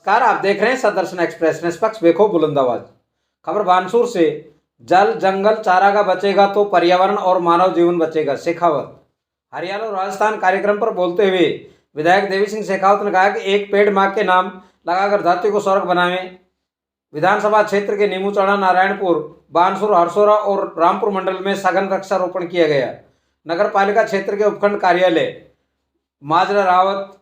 नमस्कार, आप देख रहे हैं सदर्शन एक्सप्रेस। निष्पक्ष बेखो बुलंदाबाज खबर बानसूर से। जल जंगल चारागाह बचेगा तो पर्यावरण और मानव जीवन बचेगा, शेखावत। हरियाणा और राजस्थान कार्यक्रम पर बोलते हुए विधायक देवी सिंह शेखावत ने कहा कि एक पेड़ मां के नाम लगाकर धरती को स्वर्ग बनाएं। विधानसभा क्षेत्र के नीमूचौड़ा, नारायणपुर, बानसूर, हरसोरा और रामपुर मंडल में सघन वृक्षारोपण किया गया। नगर पालिका क्षेत्र के उपखंड कार्यालय माजरा रावत,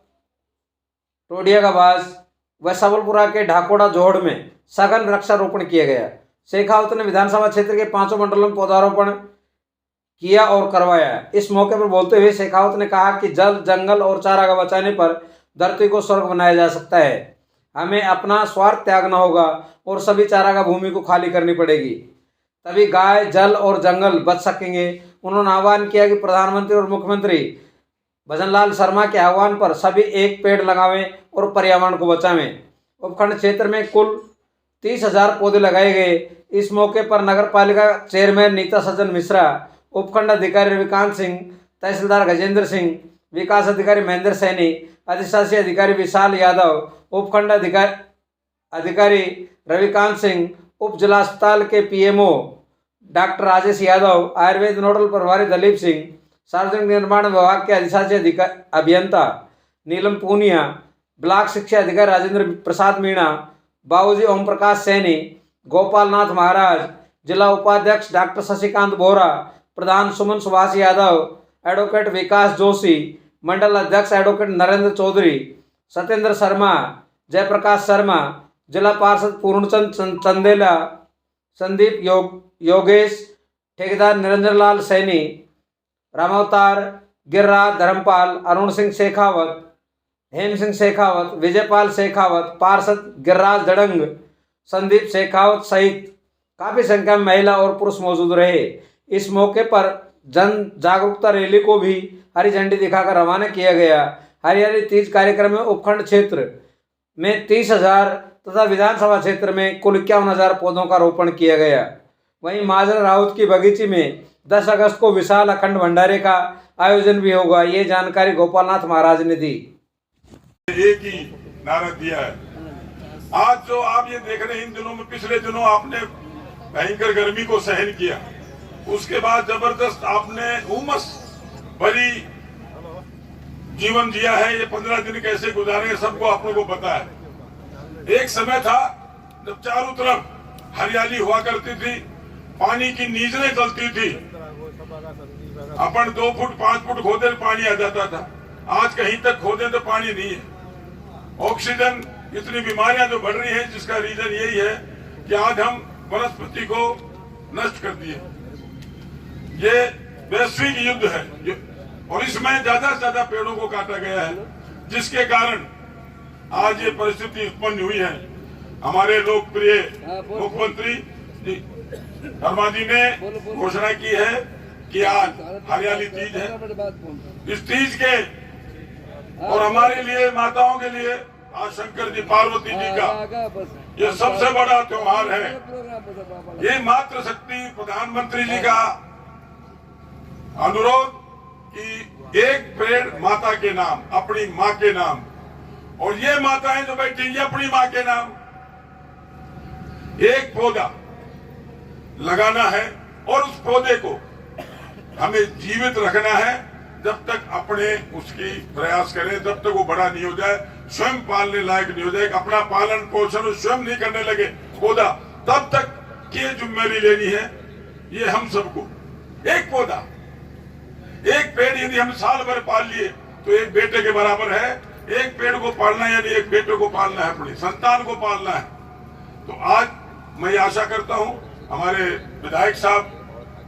टोडिया का बास व सबलपुरा के ढाकोड़ा जोहड़ में सघन वृक्षारोपण किया गया। शेखावत ने विधानसभा क्षेत्र के 5 मंडलों में पौधारोपण किया और करवाया। इस मौके पर बोलते हुए शेखावत ने कहा कि जल, जंगल और चारागाह बचाने पर धरती को स्वर्ग बनाया जा सकता है। हमें अपना स्वार्थ त्यागना होगा और सभी चारागाह भूमि को खाली करनी पड़ेगी, तभी गाय, जल और जंगल बच सकेंगे। उन्होंने आह्वान किया कि प्रधानमंत्री और मुख्यमंत्री भजनलाल शर्मा के आह्वान पर सभी एक पेड़ लगावें और पर्यावरण को बचावें। उपखंड क्षेत्र में कुल 30,000 पौधे लगाए गए। इस मौके पर नगर पालिका चेयरमैन नीता सज्जन मिश्रा, उपखंड अधिकारी रविकांत सिंह, तहसीलदार गजेंद्र सिंह, विकास अधिकारी महेंद्र सैनी, अधिशासी अधिकारी विशाल यादव, उपखंड अधिकारी रविकांत सिंह, उप जिला अस्पताल के PMO doctor Rajesh Yadav, Ayurveda nodal प्रभारी दलीप सिंह, सार्वजनिक निर्माण विभाग के अधिशासी अभियंता नीलम पूनिया, ब्लॉक शिक्षा अधिकारी राजेंद्र प्रसाद मीणा, बाबूजी ओम प्रकाश सैनी, गोपाल नाथ महाराज, जिला उपाध्यक्ष डॉक्टर शशिकांत बोहरा, प्रधान सुमन सुभाष यादव, एडवोकेट विकास जोशी, मंडल अध्यक्ष एडवोकेट नरेंद्र चौधरी, सत्येंद्र शर्मा, जयप्रकाश शर्मा, जिला पार्षद पूर्णचंद चंदेला, संदीप योगेश, ठेकेदार निरंजन लाल सैनी, रामावतार, गिरिराज धर्मपाल, अरुण सिंह शेखावत, हेम सिंह शेखावत, विजयपाल शेखावत, पार्षद गिरिराज दड़ंग, संदीप शेखावत सहित काफी संख्या में महिला और पुरुष मौजूद रहे। इस मौके पर जन जागरूकता रैली को भी हरी झंडी दिखाकर रवाना किया गया। हरियाली तीज कार्यक्रम में उपखंड क्षेत्र में 30,000 तथा विधानसभा क्षेत्र में कुल 51,000 पौधों का रोपण किया गया। वहीं माजरा राउत की बगीची में 10 अगस्त को विशाल अखंड भंडारे का आयोजन भी होगा। ये जानकारी गोपालनाथ महाराज ने दी। एक ही नारा दिया है। आज जो आप ये देख रहे हैं, इन दिनों में, पिछले दिनों आपने भयंकर गर्मी को सहन किया, उसके बाद जबरदस्त आपने उमस भरी जीवन जिया है। ये 15 दिन कैसे गुजारे सबको आप लोगों को पता है। एक समय था जब चारों तरफ हरियाली हुआ करती थी, पानी की नीजरें चलती थी, अपन 2 फुट 5 फुट खोदे पानी आ जाता था। आज कहीं तक खोदे तो पानी नहीं है। ऑक्सीजन, इतनी बीमारियां जो बढ़ रही हैं, जिसका रीजन यही है कि आज हम वनस्पति को नष्ट कर दिए। ये वैश्विक युद्ध है और इसमें ज्यादा से ज्यादा पेड़ों को काटा गया है, जिसके कारण आज ये परिस्थिति उत्पन्न हुई है। हमारे लोकप्रिय मुख्यमंत्री शर्मा जी ने घोषणा की है कि आज हरियाली तीज है। इस तीज के और हमारे लिए, माताओं के लिए, आज शंकर जी, पार्वती जी का ये सबसे बड़ा त्योहार है। ये मातृ शक्ति प्रधानमंत्री जी का अनुरोध कि एक पेड़ माता के नाम, अपनी माँ के नाम, और ये माताएं जो बैठी ये अपनी माँ के नाम एक पौधा लगाना है और उस पौधे को हमें जीवित रखना है। जब तक अपने उसकी प्रयास करें, जब तक वो बड़ा नहीं हो जाए, स्वयं पालने लायक नहीं हो जाए, अपना पालन पोषण स्वयं नहीं करने लगे पौधा, तब तक ये जिम्मेदारी लेनी है ये हम सबको। एक पौधा, एक पेड़ यदि हम साल भर पाल लिए तो एक बेटे के बराबर है। एक पेड़ को पालना यानी एक बेटे को पालना है, अपनी संतान को पालना है। तो आज मैं आशा करता हूं हमारे विधायक साहब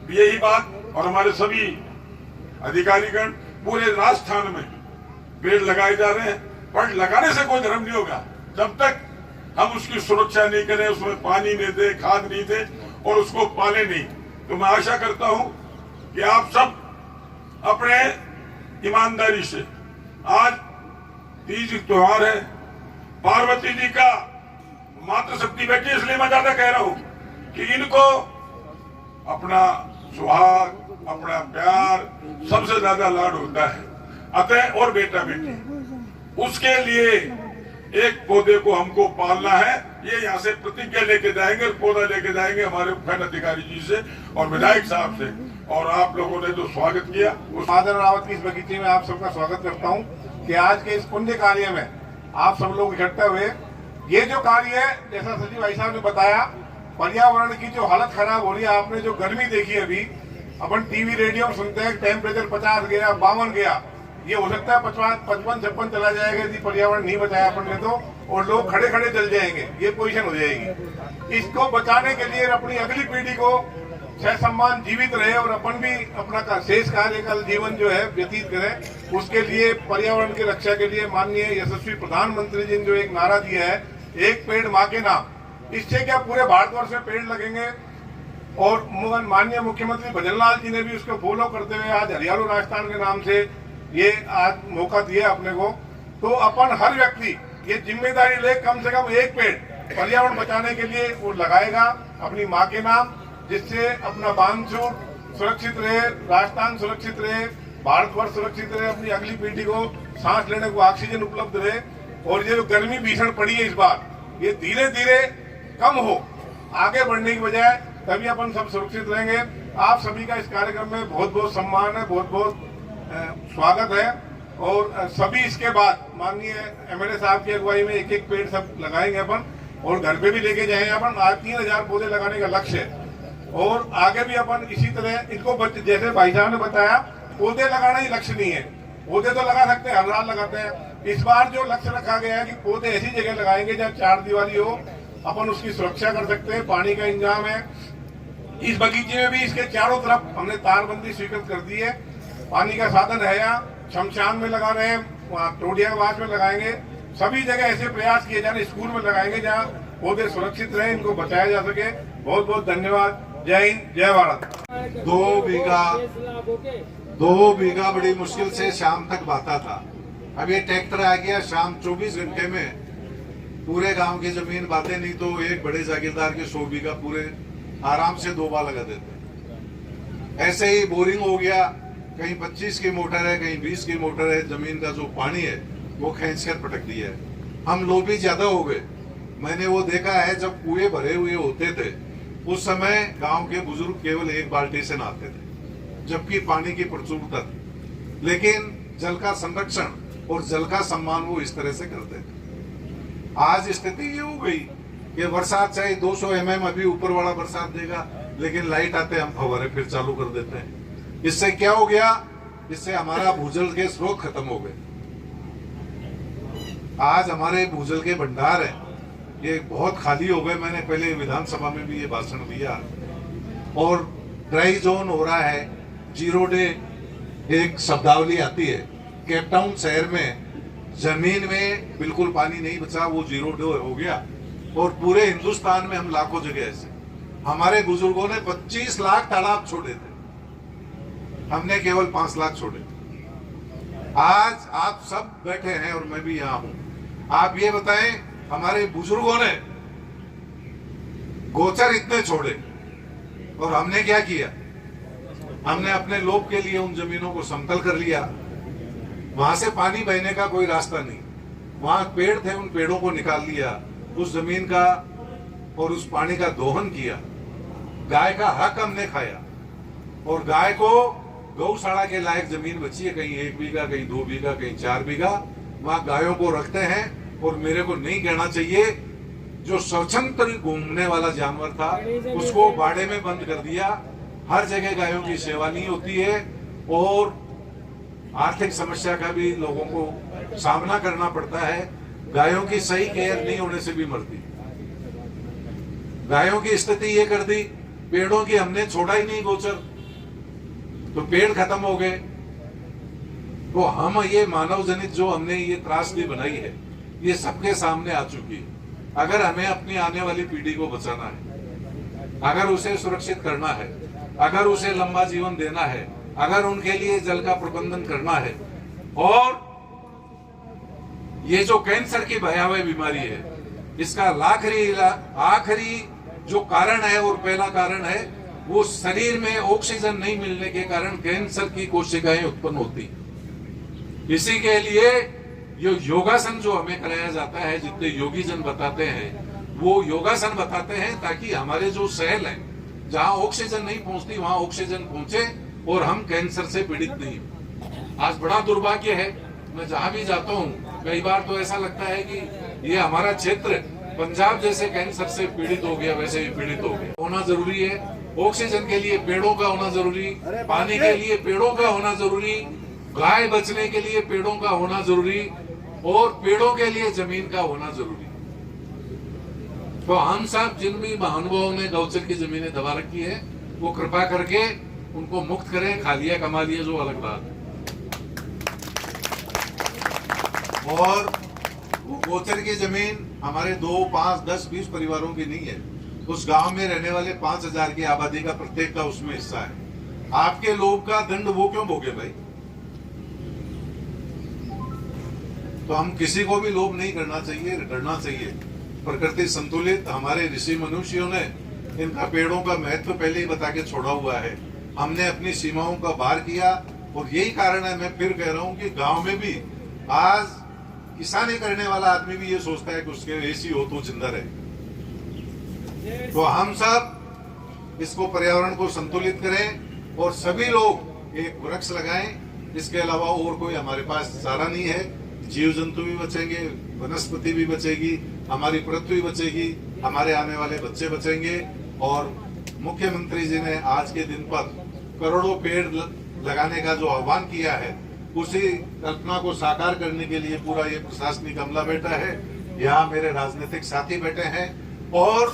भी यही बात, और हमारे सभी अधिकारीगण, पूरे राजस्थान में पेड़ लगाए जा रहे हैं। पर लगाने से कोई धर्म नहीं होगा जब तक हम उसकी सुरक्षा नहीं करें, उसमें पानी नहीं दे, खाद नहीं दे और उसको पाले नहीं। तो मैं आशा करता हूं कि आप सब अपने ईमानदारी से, आज तीज त्योहार है, पार्वती जी का मातृशक्ति बैठी, इसलिए मैं ज्यादा कह रहा हूं कि इनको अपना सुहाग, अपना प्यार सबसे ज्यादा लाड होता है। अतः और बेटा बेटी, उसके लिए एक पौधे को हमको पालना है, ये यहाँ से प्रतिज्ञा लेके जाएंगे, पौधा लेके जाएंगे हमारे मुख्य अधिकारी जी से और विधायक साहब से। और आप लोगों ने जो स्वागत किया उस फादर रावत की इस बगीचे में आप सबका स्वागत करता हूं कि आज के इस पुण्य कार्य में आप सब लोग इकट्ठे हुए। ये जो कार्य है, जैसा सचिव भाई साहब ने बताया, पर्यावरण की जो हालत खराब हो रही है, आपने जो गर्मी देखी अभी, अपन टीवी रेडियो में सुनते हैं टेम्परेचर 50 गया, 52 गया, ये हो सकता है 55-56 चला जाएगा यदि पर्यावरण नहीं बचाया अपन ने तो, और लोग खड़े खड़े जल जाएंगे, ये पोजीशन हो जाएगी। इसको बचाने के लिए अपनी अगली पीढ़ी को सह सम्मान जीवित रहे और अपन भी अपना शेष कार्यकाल जीवन जो है व्यतीत करें, उसके लिए पर्यावरण की रक्षा के लिए माननीय यशस्वी प्रधानमंत्री जी ने जो एक नारा दिया है, एक पेड़ माँ के नाम, इससे क्या पूरे भारतवर्ष में पेड़ लगेंगे। और माननीय मुख्यमंत्री भजनलाल जी ने भी उसको फॉलो करते हुए आज हरियालो राजस्थान के नाम से ये आज मौका दिया अपने को। तो अपन हर व्यक्ति ये जिम्मेदारी ले कम से कम एक पेड़ पर्यावरण बचाने के लिए वो लगाएगा अपनी माँ के नाम, जिससे अपना बानसूर सुरक्षित रहे, राजस्थान सुरक्षित रहे, भारतवर्ष सुरक्षित रहे, अपनी अगली पीढ़ी को सांस लेने को ऑक्सीजन उपलब्ध रहे। और ये जो गर्मी भीषण पड़ी है इस बार, ये धीरे धीरे कम हो, आगे बढ़ने की बजाय, तभी अपन सब सुरक्षित रहेंगे। आप सभी का इस कार्यक्रम में बहुत बहुत सम्मान है, बहुत बहुत स्वागत है। और सभी इसके बाद माननीय एमएलए साहब की अगुवाई में एक एक पेड़ सब लगाएंगे अपन, और घर पे भी लेके जाएंगे अपन। आज 3000 पौधे लगाने का लक्ष्य है, और आगे भी अपन इसी तरह इनको, जैसे भाई साहब ने बताया, पौधे लगाना ही लक्ष्य नहीं है, पौधे तो लगा सकते हैं, हर साल लगाते हैं। इस बार जो लक्ष्य रखा गया है कि पौधे ऐसी जगह लगाएंगे जहाँ 4 दीवारी हो, अपन उसकी सुरक्षा कर सकते हैं, पानी का इंतजाम है। इस बगीचे में भी इसके चारों तरफ हमने तारबंदी स्वीकृत कर दी है, पानी का साधन है। यहाँ शमशान में लगा रहे हैं, वहाँ टोडियावास में लगाएंगे, सभी जगह ऐसे प्रयास किए जा रहे, स्कूल में लगाएंगे जहाँ पौधे सुरक्षित रहे, इनको बचाया जा सके। बहुत बहुत धन्यवाद। जय हिंद, जय भारत। 2 बीघा बड़ी मुश्किल से शाम तक बहता था, अब ये ट्रैक्टर आ गया, शाम 24 घंटे में पूरे गांव की जमीन बातें, नहीं तो एक बड़े जागीरदार के 100 बीघा पूरे आराम से 2 बार लगा देते। ऐसे ही बोरिंग हो गया, कहीं 25 की मोटर है, कहीं 20 की मोटर है, जमीन का जो पानी है वो खींच कर पटक दिया है। हम लोभी ज्यादा हो गए। मैंने वो देखा है, जब कुएं भरे हुए होते थे उस समय गांव के बुजुर्ग केवल 1 बाल्टी से नहाते थे, जबकि पानी की प्रचुरता थी। लेकिन जल का संरक्षण और जल का सम्मान वो इस तरह से करते थे। आज स्थिति ये हो गई कि बरसात चाहे 200 mm अभी ऊपर वाला बरसात देगा, लेकिन लाइट आते हम फव्वारे फिर चालू कर देते हैं। इससे क्या हो गया? इससे हमारा भूजल के स्रोत खत्म हो गए। आज हमारे भूजल के भंडार है ये बहुत खाली हो गए। मैंने पहले विधानसभा में भी ये भाषण दिया। और ड्राई जोन हो रहा है, 0 डे एक शब्दावली आती है। केप टाउन शहर में जमीन में बिल्कुल पानी नहीं बचा, वो 0 डे हो गया। और पूरे हिंदुस्तान में हम लाखों जगह ऐसे, हमारे बुजुर्गों ने 25 लाख तालाब छोड़े थे, हमने केवल 5 लाख छोड़े। आज आप सब बैठे हैं और मैं भी यहाँ हूं। आप ये बताएं, हमारे बुजुर्गों ने गोचर इतने छोड़े और हमने क्या किया? हमने अपने लोभ के लिए उन जमीनों को समतल कर लिया। वहां से पानी बहने का कोई रास्ता नहीं, वहां पेड़ थे, उन पेड़ों को निकाल लिया, उस जमीन का और उस पानी का दोहन किया। गाय का हक हमने खाया, और गाय को गौशाला के लायक जमीन बची है, कहीं 1 बीघा, कहीं 2 बीघा, कहीं 4 बीघा, वहां गायों को रखते हैं। और मेरे को नहीं कहना चाहिए, जो स्वतंत्र घूमने वाला जानवर था उसको बाड़े में बंद कर दिया। हर जगह गायों की सेवा नहीं होती है, और आर्थिक समस्या का भी लोगों को सामना करना पड़ता है। गायों की सही केयर नहीं होने से भी मरती। गायों की स्थिति ये कर दी, पेड़ों की हमने छोड़ा ही नहीं गोचर, तो पेड़ खत्म हो गए। तो हम ये मानव जनित जो हमने ये त्रासदी बनाई है, ये सबके सामने आ चुकी है। अगर हमें अपनी आने वाली पीढ़ी को बचाना है, अगर उसे सुरक्षित करना है, अगर उसे लंबा जीवन देना है, अगर उनके लिए जल का प्रबंधन करना है, और ये जो कैंसर की भयावह बीमारी है, इसका आखिरी जो कारण है और पहला कारण है, वो शरीर में ऑक्सीजन नहीं मिलने के कारण कैंसर की कोशिकाएं उत्पन्न होती। इसी के लिए ये योगासन जो हमें कराया जाता है, जितने योगी जन बताते हैं वो योगासन बताते हैं ताकि हमारे जो सेल है, जहां ऑक्सीजन नहीं पहुंचती वहां ऑक्सीजन पहुंचे और हम कैंसर से पीड़ित नहीं हो। आज बड़ा दुर्भाग्य है, मैं जहां भी जाता हूं कई बार तो ऐसा लगता है कि ये हमारा क्षेत्र पंजाब जैसे कैंसर से पीड़ित हो गया, वैसे ही पीड़ित हो गया। होना जरूरी है, ऑक्सीजन के लिए पेड़ों का होना जरूरी, पानी के लिए पेड़ों का होना जरूरी, गाय बचने के लिए पेड़ों का होना जरूरी और पेड़ों के लिए जमीन का होना जरूरी। तो हम सब जिन भी महानुभावों ने गौचर की जमीनें दबा रखी है वो कृपा करके उनको मुक्त करें। खा लिया कमा लिया जो अलग बात है। और वो गौचर की जमीन हमारे 2, 5, 10, 20 परिवारों की नहीं है, उस गांव में रहने वाले 5000 की आबादी का प्रत्येक का उसमें हिस्सा है। आपके लोग का दंड वो क्यों भोगे भाई? तो हम किसी को भी लोभ नहीं करना चाहिए, डरना चाहिए। प्रकृति संतुलित, हमारे ऋषि मनुष्यों ने इनका पेड़ों का महत्व पहले ही बता के छोड़ा हुआ है। हमने अपनी सीमाओं का पार किया और यही कारण है, मैं फिर कह रहा हूं कि गांव में भी आज किसानी करने वाला आदमी भी ये सोचता है कि उसके एसी हो तो जिंदा रहे। तो हम सब इसको पर्यावरण को संतुलित करें और सभी लोग एक वृक्ष लगाएं। इसके अलावा और कोई हमारे पास चारा नहीं है। जीव जंतु भी बचेंगे, वनस्पति भी बचेगी, हमारी पृथ्वी बचेगी, हमारे आने वाले बच्चे बचेंगे। और मुख्यमंत्री जी ने आज के दिन पर करोड़ों पेड़ लगाने का जो आह्वान किया है, उसी कल्पना को साकार करने के लिए पूरा ये प्रशासनिक अमला बैठा है। यहाँ मेरे राजनीतिक साथी बैठे हैं और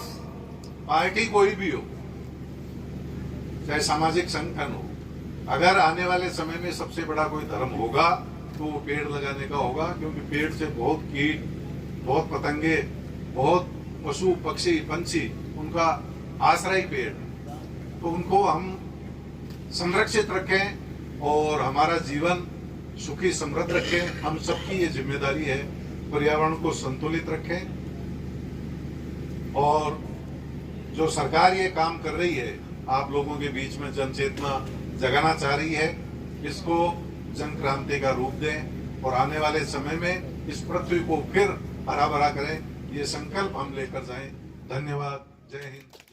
पार्टी कोई भी हो, चाहे सामाजिक संगठन हो, अगर आने वाले समय में सबसे बड़ा कोई धर्म होगा तो वो पेड़ लगाने का होगा। क्योंकि पेड़ से बहुत कीट, बहुत पतंगे, बहुत पशु पक्षी पंछी, उनका आश्रय पेड़, तो उनको हम संरक्षित रखें और हमारा जीवन सुखी समृद्ध रखें। हम सबकी ये जिम्मेदारी है, पर्यावरण को संतुलित रखें। और जो सरकार ये काम कर रही है, आप लोगों के बीच में जन चेतना जगाना चाह रही है, इसको जन क्रांति का रूप दें और आने वाले समय में इस पृथ्वी को फिर हरा भरा करें, ये संकल्प हम लेकर जाएं। धन्यवाद। जय हिंद।